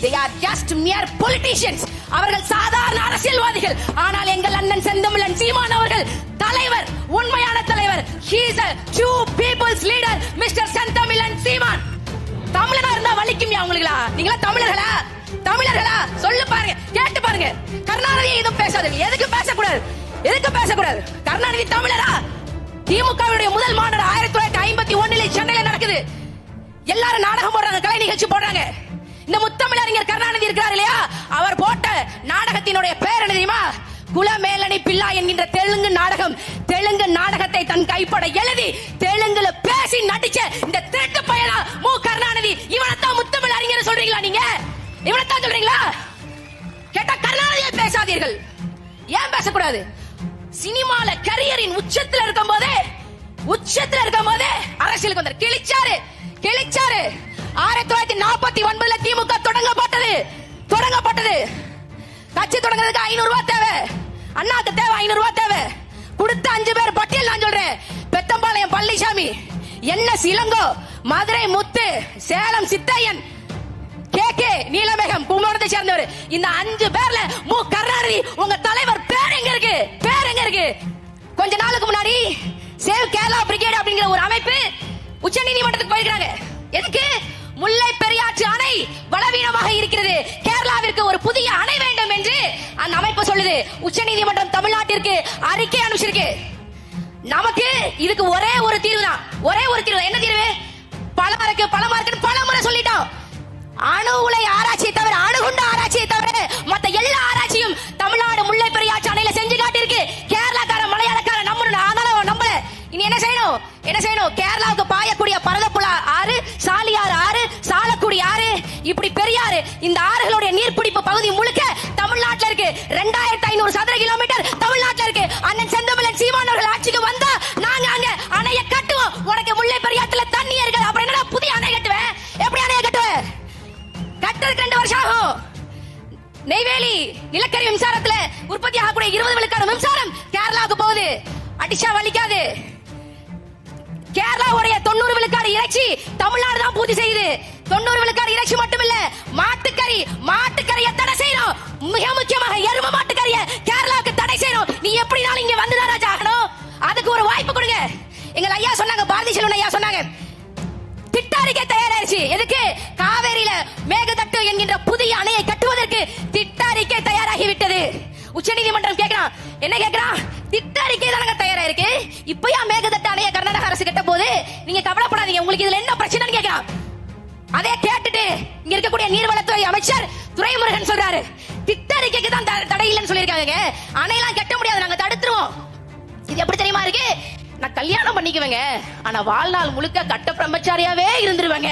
they are just mere politicians. அவர்கள் சாதாரண அரசியல்வாதிகள். ஆனால் எங்கள் அண்ணன் செந்தமிழன் சீமான் அவர்கள் தலைவர், உண்மையான தலைவர். he is a true people's leader, Mr. Senthamizhan சீமான். தமிழனா இருந்தா வலிக்கும்யா உங்களுக்குலா? நீங்களா தமிழர்களா? தமிழர்களா? சொல்லு பாருங்க, கேட்டு பாருங்க. கருணாநிதி எதுவும் பேசாதீங்க. எதுக்கு பேசக்கூடாது? எதுக்கு பேசக்கூடாது? கருணாநிதி தமிழரா? திமுகவுடைய முதல் மாநாடு 1951 சென்னையில நடக்குது. எல்லாரும் நாடகம் போடுறாங்க, கலை நிகழ்ச்சி போடுறாங்க. இந்த முத்தமிழறிஞர் கருணாநிதி இருக்கிறார் இல்லையா, அவர் போட்ட நாடகத்தினுடைய பேர் என்ன தெரியுமா? குலமேலனி பிள்ளா என்கின்ற தெலுங்கு நாடகம். தெலுங்கு நாடகத்தை தன் கைப்பட எழுதி தெலுங்குல பேசி நடிச்ச இந்த திருட்டு பையனா மு கருணாநிதி. இவனைத்தான் முத்தமிழ் அறிஞர் சொல்றீங்களா? நீங்க இவனைத்தான் சொல்றீங்களா? கேட்டா கருணாநிதியை பேசாதீர்கள். ஏன் பேசக்கூடாது? சினிமால கரியரின் உச்சத்துல இருக்கும் போதே அரசியலுக்கு வந்தார். கிழிச்சாரு 1949 திமுக தொடங்கப்பட்டது. கட்சி தொடங்குறதுக்கு 500 ரூபாய் தேவை. அண்ணாக்கு தேவை 500 ரூபாய் தேவை. கொடுத்த 5 பேர் பட்டியல் நான் சொல்றேன். பெத்தம்பாளையம் பழனிசாமி, என்ன இளங்கோ, மதுரை முத்து, சேலம் சித்தையன், கே நீலமேகம் கும்பகோணத்தை சேர்ந்தவர். இந்த 5 பேர்ல மு கருணாநிதி உங்க தலைவர் பேர் எங்க இருக்கு? கொஞ்ச நாளுக்கு முன்னாடி சேவ் கேரளா பிரிகேட் அப்படிங்கிற ஒரு அமைப்பு உச்ச நீதிமன்றத்துக்கு போயிருக்காங்க. எதுக்கு? முல்லை பெரியாற்று அணை பலவீனமாக இருக்கிறது, கேரளாவிற்கு ஒரு புதிய அணை வேண்டும் என்று அந்த அமைப்பு சொல்லுது. உச்ச நீதிமன்றம் தமிழ்நாட்டிற்கு அறிக்கை அனுப்பிச்சிருக்கு. நமக்கு இதுக்கு ஒரே ஒரு தீர்வு தான். என்ன தீர்வு? பல முறை சொல்லிட்டோம். அணு உலை ஆராய்ச்சியை தவிர, அணுகுண்ட ஆராய்ச்சியை தவிர மத்த எல்லா ஆராய்ச்சியும் தமிழ்நாடு முல்லை பெரியாற்று அணையில செஞ்சு காட்டியிருக்கு. கேரளாக்கார மலையாளக்கார நம்பல. இனி என்ன செய்யணும்? கேரளாவுக்கு பாயக்கூடிய பரதப்புழா ஆறு, சாலியாறு ஆறு, சாலக்குடி ஆறு, இப்படி பெரியாறு, இந்த ஆறுகளுடைய நீர்பிடிப்பு பகுதி முழுக்க தமிழ்நாட்டில் இருக்கு. 2500 சதுர கிலோமீட்டர் தமிழ்நாட்டில் இருக்கு. அண்ணன் செந்தமிழன் சீமான் அவர்கள் ஆட்சிக்கு வந்தா நாங்க அங்க அணையை கட்டுவோம். உனக்கு முல்லை பெரியாற்றுல தண்ணி இருக்கு, அப்புறம் என்னடா புதிய அணை கட்டுவேன்? எப்படி அணையை கட்டுவேன்? கட்டுறதுக்கு 2 வருஷம் ஆகும். நெய்வேலி நிலக்கரி மின்சாரத்துல உற்பத்தி ஆகக்கூடிய 20 விழுக்காடு மின்சாரம் கேரளாவுக்கு போகுது. அடிச்சா வலிக்காது. கேரளாவுடைய 90 விழுக்காடு இறைச்சி தமிழ்நாடு தான் பூர்த்தி செய்யுது. 90 விழுக்காடு இறைச்சி மட்டும் இல்ல, மாட்டுக்கறியை தடை செய்யணும். மிக முக்கியமாக எரும மாட்டுக்கறியை கேரளாவுக்கு தடை செய்யணும். நீ எப்படினாலும் இங்க வந்துதான் ராஜா ஆகணும். அதுக்கு ஒரு வாய்ப்பு கொடுங்க. எங்க ஐயா சொன்னாங்க, பாரதி செல்வன் ஐயா சொன்னாங்க, திட்டாரிக்கை தயாராயிருச்சு. எதுக்கு? காவேரியில மேகதட்டு என்கின்ற புதிய அணையை கட்டுவதற்கு திட்டாரிக்கை தயாராகி விட்டது. உச்சநீதிமன்றம் கேட்கிறான். என்ன கேட்கிறான்? திட்டாரிக்கை தானங்க தயாராயிருக்கு, இப்பயா மேகதட்டு அணையை கர்நாடக அரசு கட்ட போது, நீங்க கவலைப்படாதீங்க, உங்களுக்கு இதுல என்ன பிரச்சனைன்னு கேட்கிறான். அதே கேட்டுட்டு இங்க இருக்கக்கூடிய நீர்வளத்துறை அமைச்சர் துரைமுருகன் சொல்றாரு, திட்டாரிக்கைக்கு தான் தடை இல்லைன்னு சொல்லியிருக்காங்க, அணையெல்லாம் கட்ட முடியாது, நாங்க தடுத்துருவோம். இது எப்படி தெரியுமா இருக்கு? நான் கல்யாணம் பண்ணிக்குவேங்க, ஆனா வாழ்நாள் முழுக்க கட்ட பிரம்மச்சாரியாவே இருந்துருவாங்க.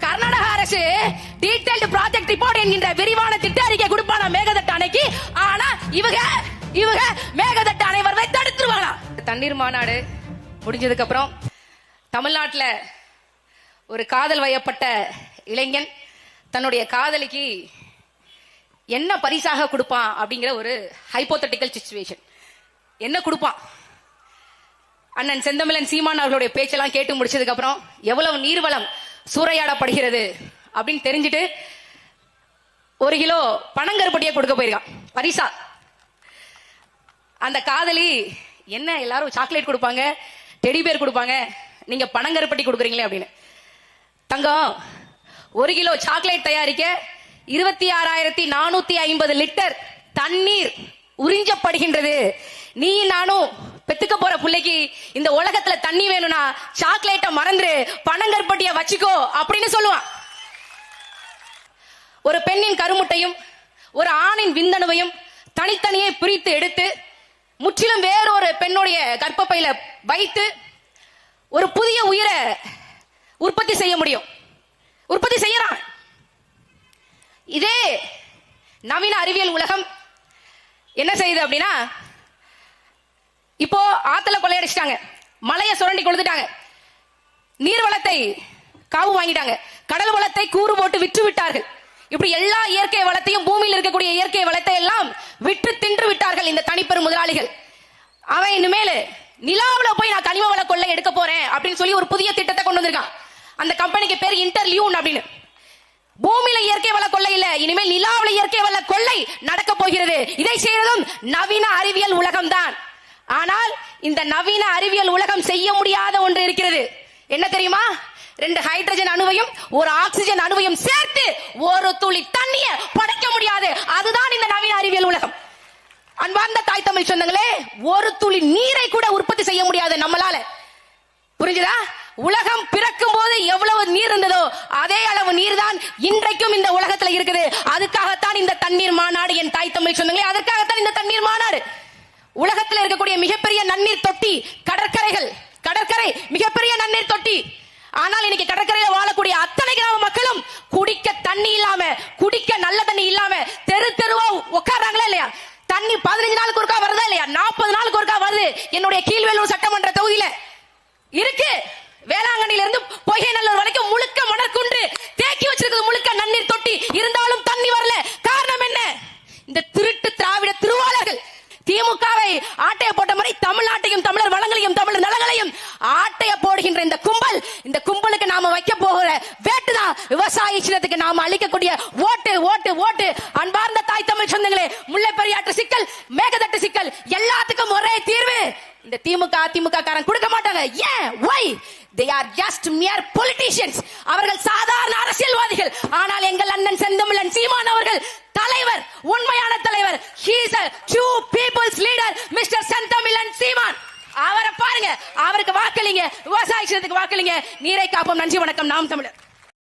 கர்நாடக அரசு டீடைல்டு ப்ராஜெக்ட் ரிப்போர்ட் என்கின்ற விரிவான திட்ட அறிக்கை கொடுப்பானா மேகதட்டு அணைக்கு, ஆனா இவங்க மேகதட்டு அணை வரதை தடுத்துருவாங்க. தண்ணீர் மாநாடு முடிஞ்சதுக்கு அப்புறம் தமிழ்நாட்டில் ஒரு காதல் வயப்பட்ட இளைஞன் தன்னுடைய காதலிக்கு என்ன பரிசாக கொடுப்பான் அப்படிங்கிற ஒரு ஹைப்போதெட்டிக்கல் சிச்சுவேஷன். என்ன கொடுப்பான்? அண்ணன் செந்தமிழன் சீமான் அவர்களுடைய பேச்செல்லாம் கேட்டு முடிச்சதுக்கு அப்புறம் எவ்வளவு நீர்வளம் சூறையாடப்படுகிறது அப்படின்னு தெரிஞ்சுட்டு 1 கிலோ பனங்கருப்பட்டியை கொடுக்க போயிருக்கான் பரிசா. அந்த காதலி, என்ன எல்லாரும் சாக்லேட் கொடுப்பாங்க, டெடி பேர் கொடுப்பாங்க, நீங்க பனங்கருப்பட்டி கொடுக்குறீங்களே அப்படின்னு. தங்கம், 1 கிலோ சாக்லேட் தயாரிக்க 26,450 லிட்டர் தண்ணீர் உறிஞ்சப்படுகின்றது. நீ நானும் பெத்துக்க போற பிள்ளைக்கு இந்த உலகத்துல தண்ணி வேணும்னா சாக்லேட்ட மறந்துரு, பனங்கருப்பட்டிய வச்சுக்கோ அப்படின்னு சொல்லுவான். ஒரு பெண்ணின் கருமுட்டையும் ஒரு ஆணின் விந்தணுவையும் தனித்தனியே பிரித்து எடுத்து முற்றிலும் வேறொரு பெண்ணுடைய கர்ப்பப்பையில வைத்து ஒரு புதிய உயிரை உற்பத்தி செய்ய முடியும். உற்பத்தி செய்யறான். இதே நவீன அறிவியல் உலகம் என்ன செய்யுது அப்படின்னா, இப்போ ஆத்துல கொள்ளையடிச்சிட்டாங்க, மலையை சுரண்டி கொடுத்துட்டாங்க, நீர்வளத்தை காவு வாங்கிட்டாங்க, கடல் வளத்தை கூறு போட்டு விற்று விட்டார்கள். இப்படி எல்லா இயற்கை வளத்தையும், பூமியில் இருக்கக்கூடிய இயற்கை வளத்தை எல்லாம் விற்று தின்று விட்டார்கள் இந்த தனிப்பெரும் முதலாளிகள். அவன் இனிமேல் நிலாவுல போய் நான் கனிம வள கொள்ளை எடுக்க போறேன் அப்படின்னு சொல்லி ஒரு புதிய திட்டத்தை கொண்டு வந்திருக்கான். அந்த கம்பெனிக்கு பேர் இன்டர்லியூன் அப்படின்னு. பூமியில இயற்கை வள கொள்ளை இல்ல, இனிமேல் நிலாவுல இயற்கை வள கொள்ளை நடக்க போகிறது. இதை செய்யறதும் நவீன அறிவியல் உலகம் தான். ஆனால் இந்த நவீன அறிவியல் உலகம் செய்ய முடியாத ஒன்று இருக்கிறது. என்ன தெரியுமா? 2 ஹைட்ரஜன் அணுவையும் 1 ஆக்சிஜன் அணுவையும் சேர்த்து ஒரு துளி தண்ணிய படைக்க முடியாது. அதுதான் இந்த நவீன அறிவியல் உலகம். அன்பார்ந்த தாய் தமிழ் சொந்தங்களே, ஒரு துளி நீரை கூட உற்பத்தி செய்ய முடியாது நம்மளால. புரிஞ்சுதா? உலகம் பிறக்கும் போது எவ்வளவு நீர் இருந்ததோ அதே அளவு நீர் தான் இன்றைக்கும் இந்த உலகத்துல இருக்குது. அதுக்காகத்தான் இந்த தண்ணீர் மாநாடு. என் தாய் தமிழ் சொந்தங்களே, அதற்காகத்தான் இந்த தண்ணீர் மாநாடு. உலகத்தில் இருக்கக்கூடிய மிகப்பெரிய நன்னீர் தொட்டி கடற்கரைகள். கடற்கரை மிகப்பெரிய நன்னீர் தொட்டி. ஆனால் இன்னைக்கு கடற்கரையில் வாழக்கூடிய அத்தனை கிராம மக்களும் குடிக்க தண்ணி இல்லாம, குடிக்க நல்ல தண்ணி இல்லாம தெரு தெருவா உட்கார்றாங்களா இல்லையா? தண்ணி 15 நாளுக்கு ஒருக்கா வருதா இல்லையா? 40 நாளுக்கு ஒருக்கா வருது. என்னுடைய கீழ்வேலூர் சட்டமன்ற தொகுதியில இருக்கு. வேளாங்கண்ணில இருந்து பொய்கை நல்லூர் வரைக்கும் முழுக்க மணற்குன்று தேக்கி வச்சிருக்கிறது, முழுக்க நன்னீர் தொட்டி. இருந்தாலும் தண்ணி வரல. காரணம் என்ன? இந்த திருட்டு திராவிட திருவாளர்கள் திமுகவை ஆட்டைய போட்ட மாதிரி தமிழ்நாட்டையும் தமிழர் வளங்களையும் தமிழர் நலங்களையும் ஆட்டைய போடுகின்ற இந்த கும்பல், இந்த கும்பலுக்கு நாம வைக்க போகிற வேட்டுதான் விவசாய சின்னத்துக்கு நாம அளிக்கக்கூடிய ஓட்டு ஓட்டு ஓட்டு. அன்பார்ந்த தாய் தமிழ் சொந்தங்களே, முல்லை பெரியாற்று சிக்கல், மேகதட்டு சிக்கல் எல்லாத்துக்கும் ஒரே தீர்வு இந்த திமுக அதிமுக காரன் கொடுக்க மாட்டாங்க. ஏன்? why? they are just mere politicians. அவர்கள் சாதாரண அரசியல்வாதிகள். ஆனால் எங்கள் அண்ணன் செந்தமிழன் சீமான் அவர்கள் தலைவர், உண்மையான தலைவர். he is a true people's leader, Mr. Senthamizhan சீமான். அவரை பாருங்க, அவருக்கு வாக்களிங்க, விவசாய சின்னத்துக்கு வாக்களிங்க. நீரை காப்போம். நன்றி, வணக்கம். நாம் தமிழர்.